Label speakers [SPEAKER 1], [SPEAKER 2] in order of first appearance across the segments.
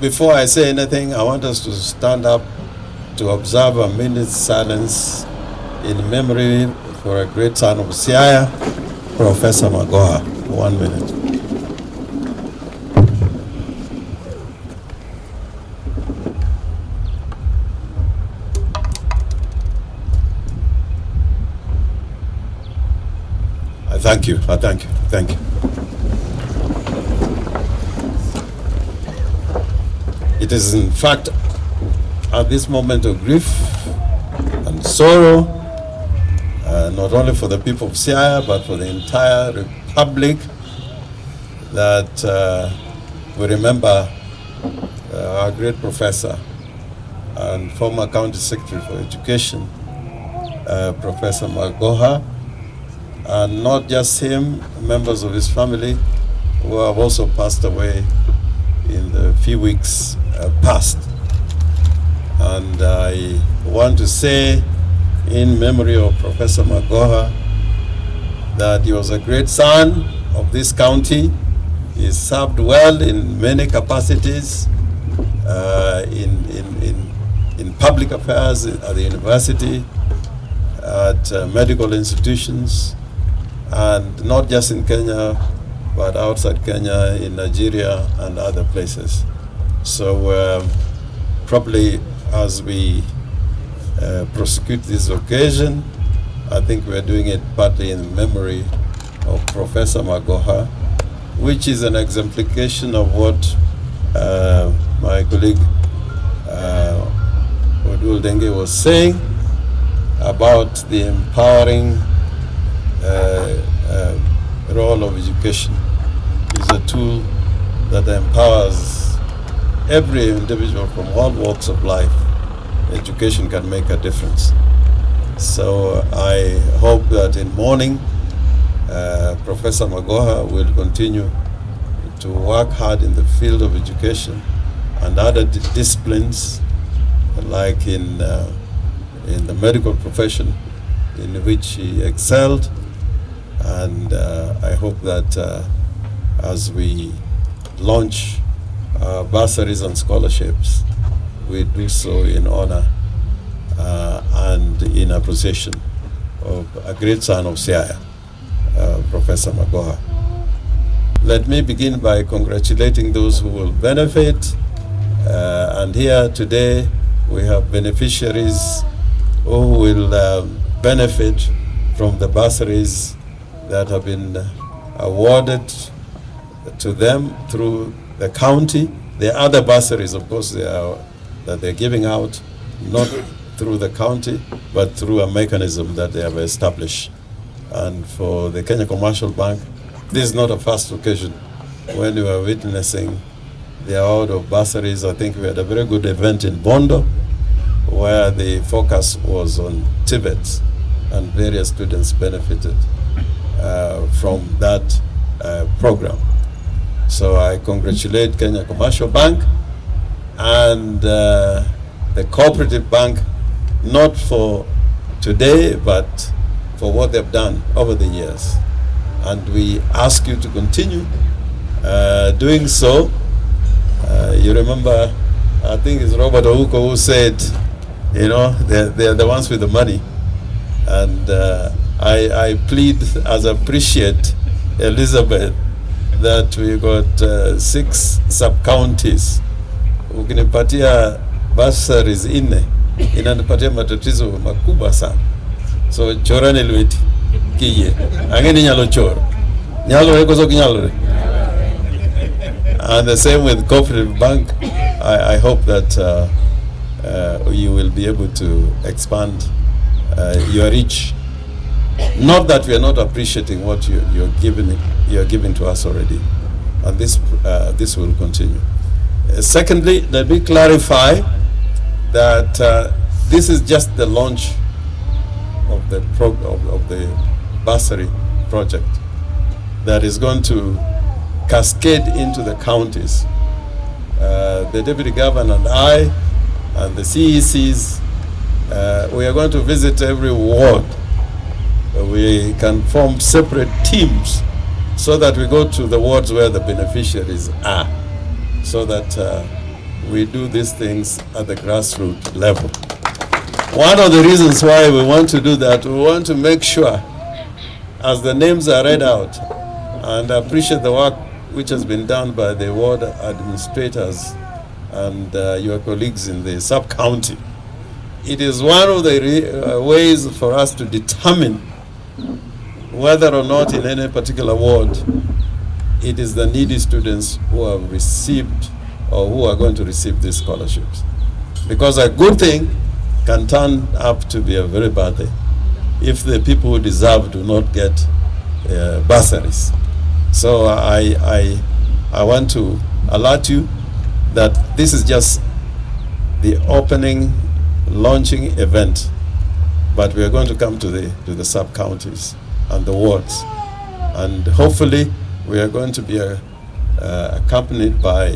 [SPEAKER 1] Before I say anything, I want us to stand up to observe a minute's silence in memory for a great son of Siaya, Professor Magoha. 1 minute. I thank you. Thank you. It is in fact at this moment of grief and sorrow, not only for the people of Siaya, but for the entire republic, that we remember our great professor and former County Secretary for Education, Professor Magoha, and not just him, members of his family who have also passed away in the few weeks past. And I want to say, in memory of Professor Magoha, that he was a great son of this county. He served well in many capacities, in public affairs at the university, at medical institutions, and not just in Kenya, but outside Kenya, in Nigeria and other places. So probably as we prosecute this occasion, I think we're doing it partly in memory of Professor Magoha, which is an exemplification of what my colleague Odinga was saying about the empowering role of education. Is a tool that empowers every individual from all walks of life. Education can make a difference. So I hope that in mourning, Professor Magoha will continue to work hard in the field of education and other disciplines, like in the medical profession, in which he excelled. And I hope that as we launch bursaries and scholarships, we do so in honor and in appreciation of a great son of Siaya, Professor Magoha. Let me begin by congratulating those who will benefit. And here today we have beneficiaries who will benefit from the bursaries that have been awarded to them through the county. There are other bursaries, of course, that they're giving out, not through the county, but through a mechanism that they have established. And for the Kenya Commercial Bank, this is not a first occasion when we are witnessing the award of bursaries. I think we had a very good event in Bondo, where the focus was on Tibet, and various students benefited from that program. So I congratulate Kenya Commercial Bank and the Cooperative Bank, not for today, but for what they've done over the years. And we ask you to continue doing so. You remember, I think it's Robert Ouko who said, you know, they're the ones with the money. And I plead as appreciate Elizabeth that we got 6 sub-counties. Ukinipatia bursaries 4, inanipatia matatizo makubwa sana. So chorani lweti kiye angeni nyalo choro nyalo reko so kinyalo. And the same with Cooperative Bank. I hope that you will be able to expand your reach. Not that we are not appreciating what you're giving to us already, and this will continue. Secondly, let me clarify that this is just the launch of the bursary project that is going to cascade into the counties. The Deputy Governor and I and the CECs, we are going to visit every ward. We can form separate teams so that we go to the wards where the beneficiaries are, so that we do these things at the grassroots level. One of the reasons why we want to do that, we want to make sure, as the names are read out, and I appreciate the work which has been done by the ward administrators and your colleagues in the sub-county. It is one of the ways for us to determine whether or not in any particular ward it is the needy students who have received or who are going to receive these scholarships. Because a good thing can turn up to be a very bad thing if the people who deserve do not get bursaries. So I want to alert you that this is just the opening, launching event, but we are going to come to the sub-counties and the wards, and hopefully we are going to be accompanied by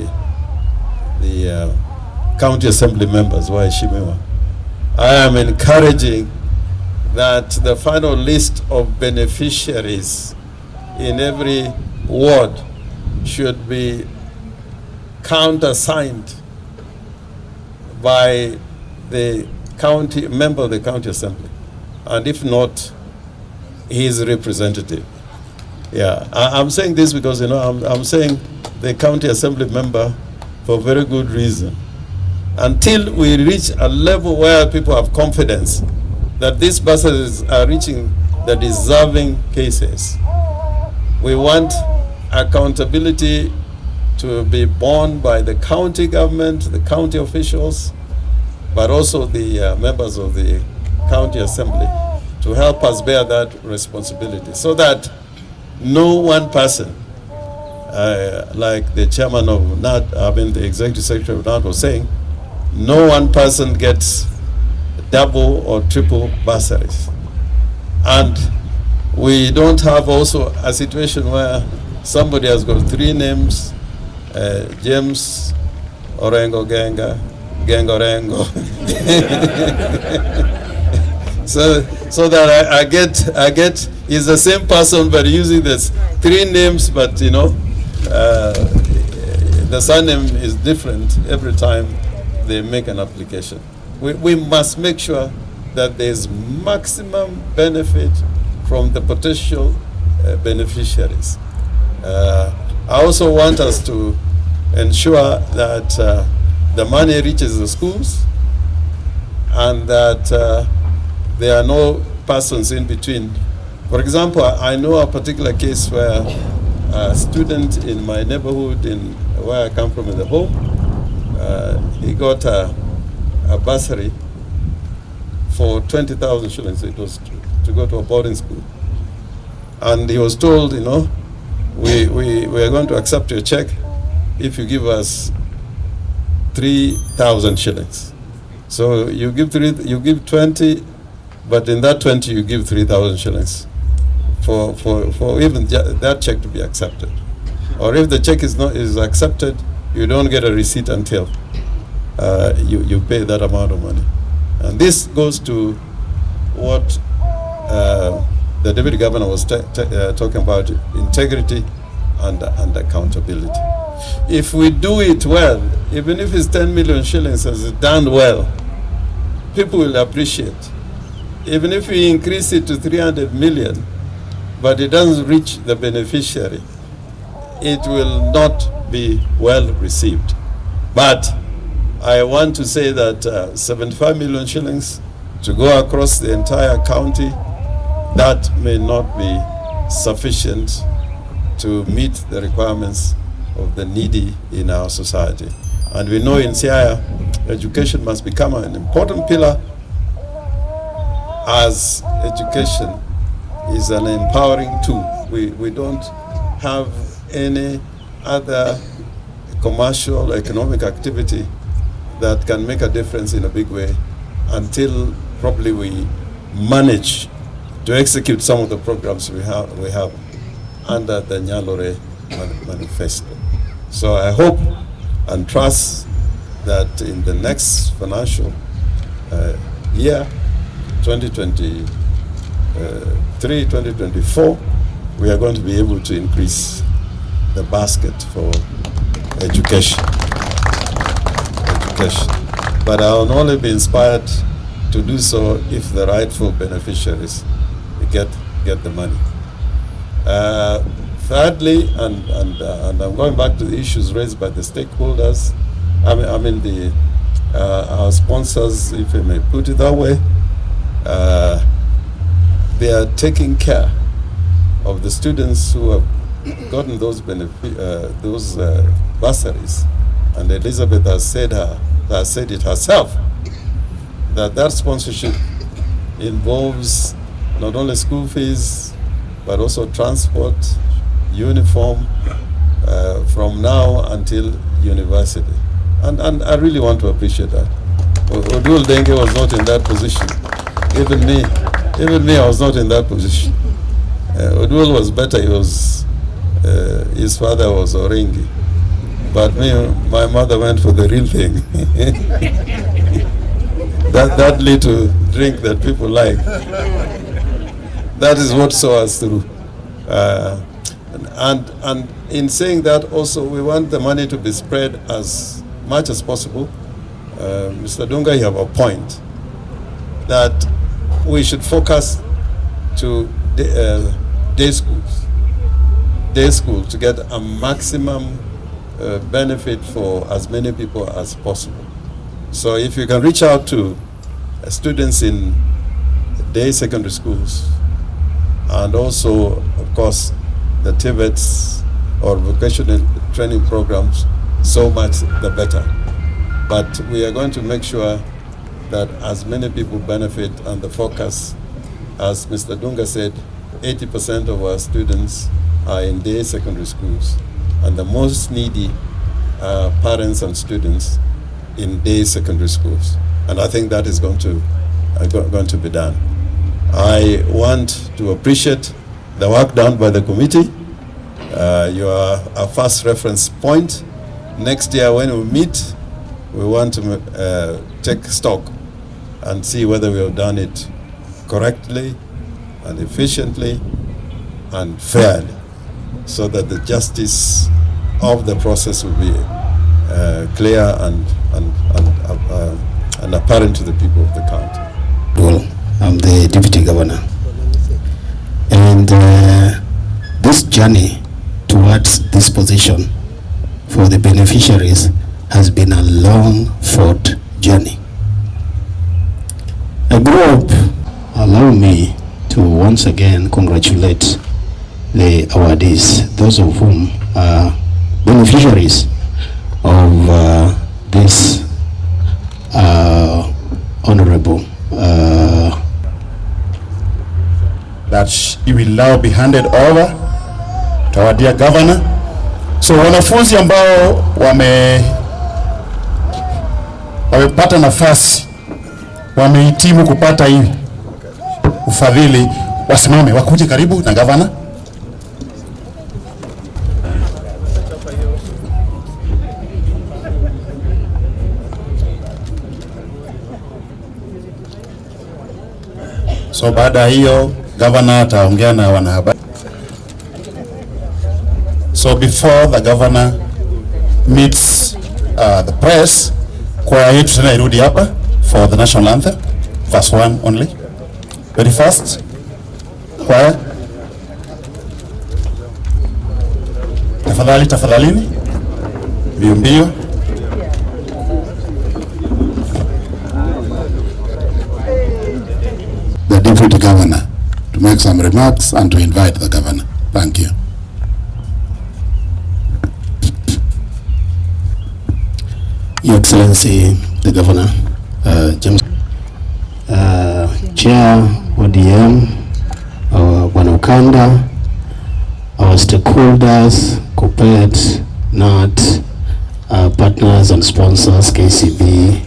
[SPEAKER 1] the county assembly members who are Shimiwa. I am encouraging that the final list of beneficiaries in every ward should be countersigned by the county member of the county assembly, and if not, his representative. Yeah, I'm saying this because, you know, I'm saying the county assembly member for very good reason. Until we reach a level where people have confidence that these bursaries are reaching the deserving cases, we want accountability to be borne by the county government, the county officials, but also the members of the county assembly to help us bear that responsibility, so that no one person, like the chairman of NAT, the executive secretary of NAT was saying, no one person gets double or triple bursaries. And we don't have also a situation where somebody has got three names, James Orengo Genga Orengo. so that I get is the same person but using this three names, but you know the surname is different every time they make an application. We must make sure that there's maximum benefit from the potential beneficiaries. I also want us to ensure that the money reaches the schools and that there are no persons in between. For example, I know a particular case where a student in my neighborhood, in where I come from in the home, he got a bursary for 20,000 shillings. It was to go to a boarding school. And he was told, you know, we are going to accept your check if you give us 3,000 shillings. So you give 20, but in that 20 you give 3,000 shillings for even that check to be accepted. Or if the check is accepted, you don't get a receipt until you pay that amount of money. And this goes to what the deputy governor was talking about, integrity and accountability. If we do it well, even if it's 10 million shillings as it's done well, people will appreciate. Even if we increase it to 300 million, but it doesn't reach the beneficiary, it will not be well received. But I want to say that 75 million shillings to go across the entire county, that may not be sufficient to meet the requirements of the needy in our society. And we know in Siaya, education must become an important pillar, as education is an empowering tool. We don't have any other commercial economic activity that can make a difference in a big way until probably we manage to execute some of the programs we have under the Nyalore manifesto. So I hope and trust that in the next financial year, 2023, 2024, we are going to be able to increase the basket for education. education. But I will only be inspired to do so if the rightful beneficiaries get the money. Thirdly, and I'm going back to the issues raised by the stakeholders, our sponsors, if I may put it that way, they are taking care of the students who have gotten those bursaries. And Elizabeth has said it herself, that sponsorship involves not only school fees, but also transport, uniform, from now until university. And I really want to appreciate that. Odul Denge was not in that position. Even me, I was not in that position. Odul was better. He was, his father was Orengo. But me, my mother went for the real thing. that little drink that people like. That is what saw us through. And in saying that also, we want the money to be spread as much as possible. Mr. Dunga, you have a point that we should focus to day schools to get a maximum benefit for as many people as possible. So if you can reach out to students in day secondary schools, and also, of course, the TVETs or vocational training programs, so much the better. But we are going to make sure that as many people benefit, and the focus, as Mr. Dunga said, 80% of our students are in day secondary schools, and the most needy are parents and students in day secondary schools. And I think that is going to be done. I want to appreciate the work done by the committee. You are our first reference point. Next year when we meet, we want to take stock and see whether we have done it correctly and efficiently and fairly, so that the justice of the process will be clear and apparent to the people of the county.
[SPEAKER 2] Well, I'm the Deputy Governor, and this journey towards this position for the beneficiaries has been a long-fought journey. I grew up. Allow me to once again congratulate the awardees, those of whom are beneficiaries of this honorable
[SPEAKER 3] that it will now be handed over to our dear governor. So wanafunzi ambao wamepata nafasi, wamehitimu kupata hii ufadhili, wasimame wakuje karibu na governor. So baada hiyo governor ataongea na wanahabari. So before the governor meets the press, kwa yetu tena irudi hapa for the national anthem, verse 1 only. Very fast. Kwa tafadhalini mbio.
[SPEAKER 4] The Deputy Governor to make some remarks and to invite the Governor. Thank you.
[SPEAKER 2] Your Excellency, the Governor, James, Chair, ODM, our Wanokanda, our stakeholders, COPET, NAT, partners and sponsors, KCB,